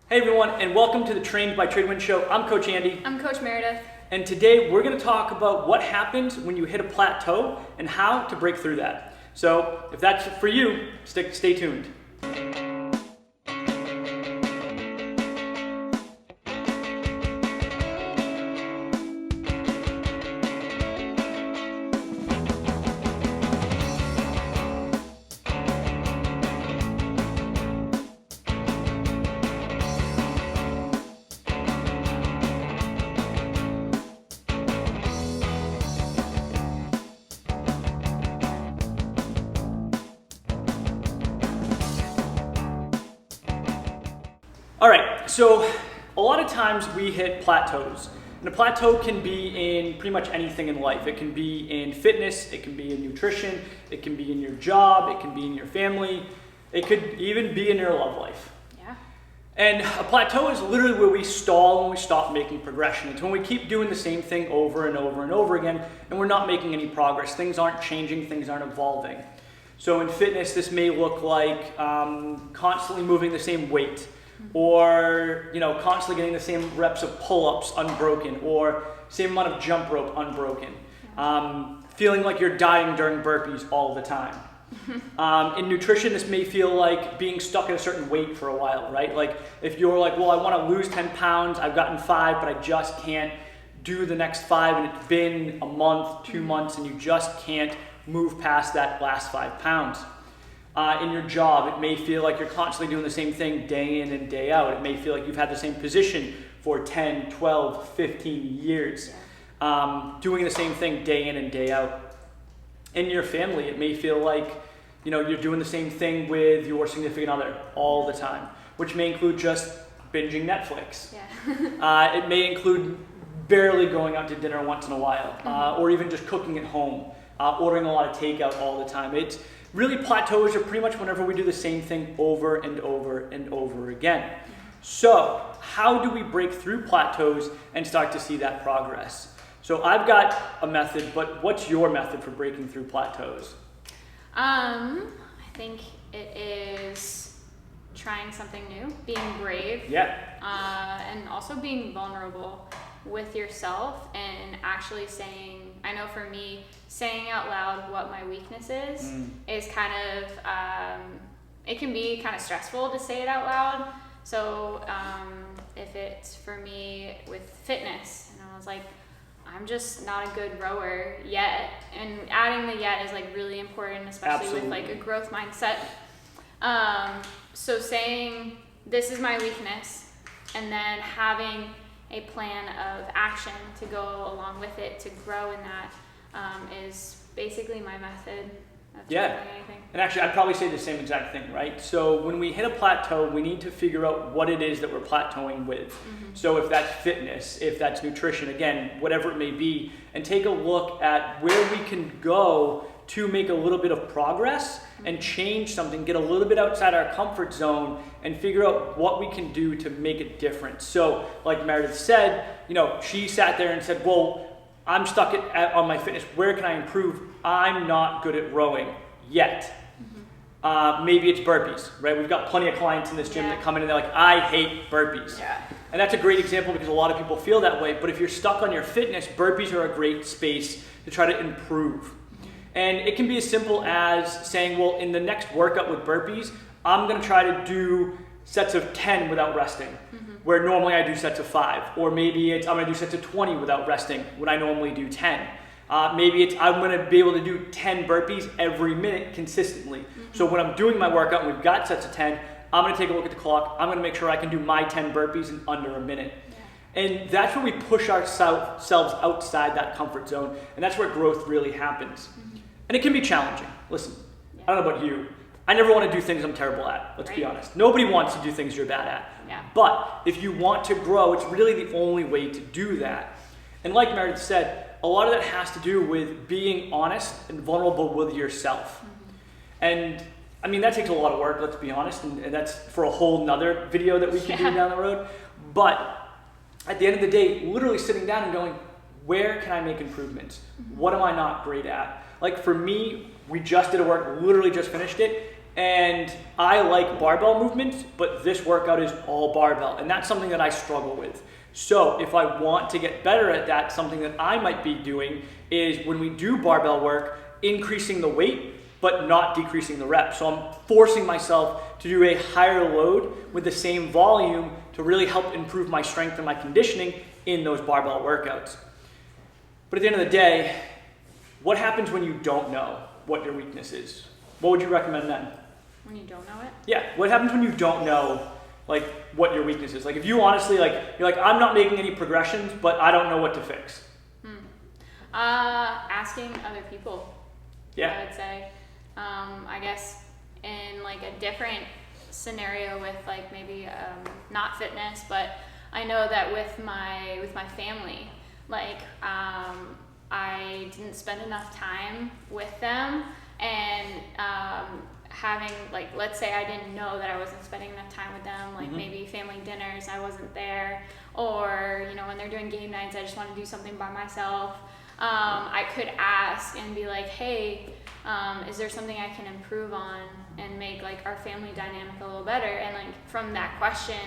Hey everyone, and welcome to the Trained by Tradewin show. I'm Coach Andy. I'm Coach Meredith. And today we're going to talk about what happens when you hit a plateau and how to break through that. So if that's for you, stay tuned. All right, so a lot of times we hit plateaus. And a plateau can be in pretty much anything in life. It can be in fitness, it can be in nutrition, it can be in your job, it can be in your family, it could even be in your love life. Yeah. And a plateau is literally where we stall and we stop making progression. It's when we keep doing the same thing over and over and over again and we're not making any progress. Things aren't changing, things aren't evolving. So in fitness, this may look like constantly moving the same weight, or constantly getting the same reps of pull-ups unbroken, or same amount of jump rope unbroken. Feeling like you're dying during burpees all the time. In nutrition, this may feel like being stuck at a certain weight for a while, right? Like if you're like, well, I want to lose 10 pounds, I've gotten 5, but I just can't do the next 5, and it's been a month, 2 months, and you just can't move past that last 5 pounds. In your job, it may feel like you're constantly doing the same thing day in and day out. It may feel like you've had the same position for 10, 12, 15 years, doing the same thing day in and day out. In your family, it may feel like you're doing the same thing with your significant other all the time, which may include just binging Netflix. Yeah. It may include barely going out to dinner once in a while, or even just cooking at home, ordering a lot of takeout all the time. It's really, plateaus are pretty much whenever we do the same thing over and over and over again. So how do we break through plateaus and start to see that progress? So I've got a method, but what's your method for breaking through plateaus? I think it is trying something new, being brave. Yeah. And also being vulnerable with yourself and actually saying, I know for me, saying out loud what my weakness is kind of, it can be kind of stressful to say it out loud. So if it's for me with fitness, and I was like, I'm just not a good rower yet. And adding the yet is like really important, especially Absolutely. with like a growth mindset. So saying this is my weakness and then having a plan of action to go along with it to grow in that is basically my method of doing anything. And actually, I'd probably say the same exact thing, right? So when we hit a plateau, we need to figure out what it is that we're plateauing with. So if that's fitness, if that's nutrition, again, whatever it may be, and take a look at where we can go to make a little bit of progress and change something, get a little bit outside our comfort zone and figure out what we can do to make a difference. So like Meredith said, she sat there and said, well, I'm stuck on my fitness. Where can I improve? I'm not good at rowing yet. Maybe it's burpees, right? We've got plenty of clients in this gym that come in and they're like, I hate burpees. Yeah. And that's a great example because a lot of people feel that way. But if you're stuck on your fitness, burpees are a great space to try to improve. And it can be as simple as saying, well, in the next workout with burpees, I'm going to try to do sets of 10 without resting, where normally I do sets of 5. Or maybe I'm going to do sets of 20 without resting, when I normally do 10. Maybe I'm going to be able to do 10 burpees every minute consistently. So when I'm doing my workout and we've got sets of 10, I'm going to take a look at the clock. I'm going to make sure I can do my 10 burpees in under a minute. And that's where we push ourselves outside that comfort zone. And that's where growth really happens. And it can be challenging. Listen, I don't know about you. I never want to do things I'm terrible at. Let's be honest. Nobody wants to do things you're bad at. Yeah. But if you want to grow, it's really the only way to do that. And like Meredith said, a lot of that has to do with being honest and vulnerable with yourself. And I mean, that takes a lot of work, let's be honest. And that's for a whole nother video that we can do down the road. But at the end of the day, literally sitting down and going, where can I make improvements? What am I not great at? Like for me, we just did a work, literally just finished it. and I like barbell movements, but this workout is all barbell, and that's something that I struggle with. So if I want to get better at that, something that I might be doing is when we do barbell work, increasing the weight, but not decreasing the reps. So I'm forcing myself to do a higher load with the same volume to really help improve my strength and my conditioning in those barbell workouts. But at the end of the day, what happens when you don't know what your weakness is? What would you recommend then? When you don't know it? Yeah, what happens when you don't know like what your weakness is? Like if you honestly you're like, I'm not making any progressions, but I don't know what to fix. Asking other people. Yeah. I would say. I guess in like a different scenario with like maybe not fitness, but I know that with my family, like I didn't spend enough time with them, and having like, let's say I didn't know that I wasn't spending enough time with them, like maybe family dinners I wasn't there, or when they're doing game nights I just want to do something by myself. I could ask and be like, hey, is there something I can improve on and make like our family dynamic a little better? And like from that question,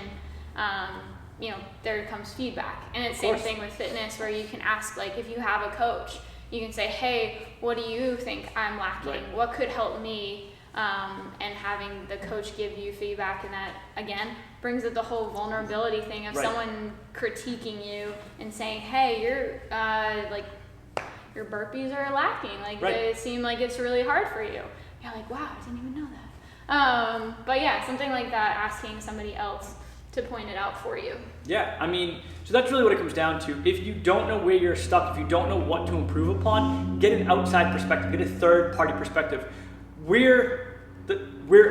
there comes feedback. And it's the same thing with fitness, where you can ask, like if you have a coach, you can say, hey, what do you think I'm lacking? Right. What could help me? And having the coach give you feedback, and that again brings up the whole vulnerability thing of someone critiquing you and saying, hey, your burpees are lacking, like they seem like it's really hard for you. You're like, wow, I didn't even know that. But yeah, something like that, asking somebody else to point it out for you. Yeah, I mean, so that's really what it comes down to. If you don't know where you're stuck, if you don't know what to improve upon, get an outside perspective, get a third party perspective. We're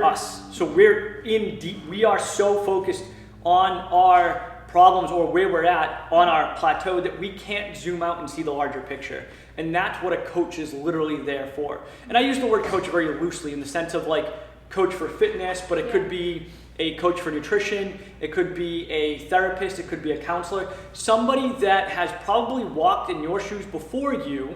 us, so we're in deep. We are so focused on our problems or where we're at on our plateau that we can't zoom out and see the larger picture. And that's what a coach is literally there for. And I use the word coach very loosely in the sense of like coach for fitness, but it could be a coach for nutrition, it could be a therapist, it could be a counselor, somebody that has probably walked in your shoes before you,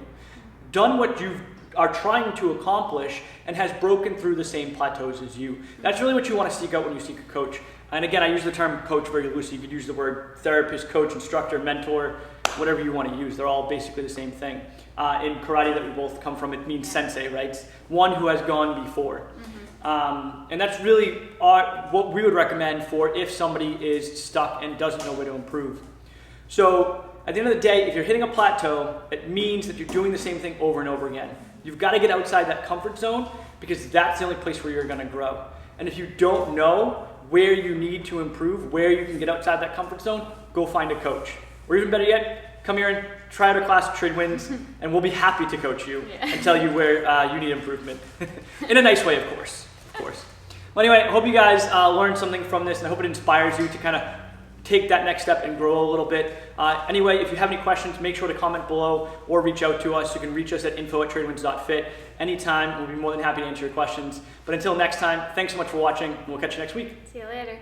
done what you are trying to accomplish, and has broken through the same plateaus as you. That's really what you want to seek out when you seek a coach. And again, I use the term coach very loosely. You could use the word therapist, coach, instructor, mentor, whatever you want to use. They're all basically the same thing. In karate that we both come from, it means sensei, right? It's one who has gone before. And that's really what we would recommend for if somebody is stuck and doesn't know where to improve. So at the end of the day, if you're hitting a plateau, it means that you're doing the same thing over and over again. You've got to get outside that comfort zone, because that's the only place where you're going to grow. And if you don't know where you need to improve, where you can get outside that comfort zone, go find a coach. Or even better yet, come here and try out a class at Tradewinds, and we'll be happy to coach you and tell you where you need improvement. In a nice way, of course. Well, anyway, I hope you guys learned something from this, and I hope it inspires you to kind of take that next step and grow a little bit. Anyway, if you have any questions, make sure to comment below or reach out to us. You can reach us at info@tradewinds.fit anytime. We'll be more than happy to answer your questions. But until next time, thanks so much for watching, and we'll catch you next week. See you later.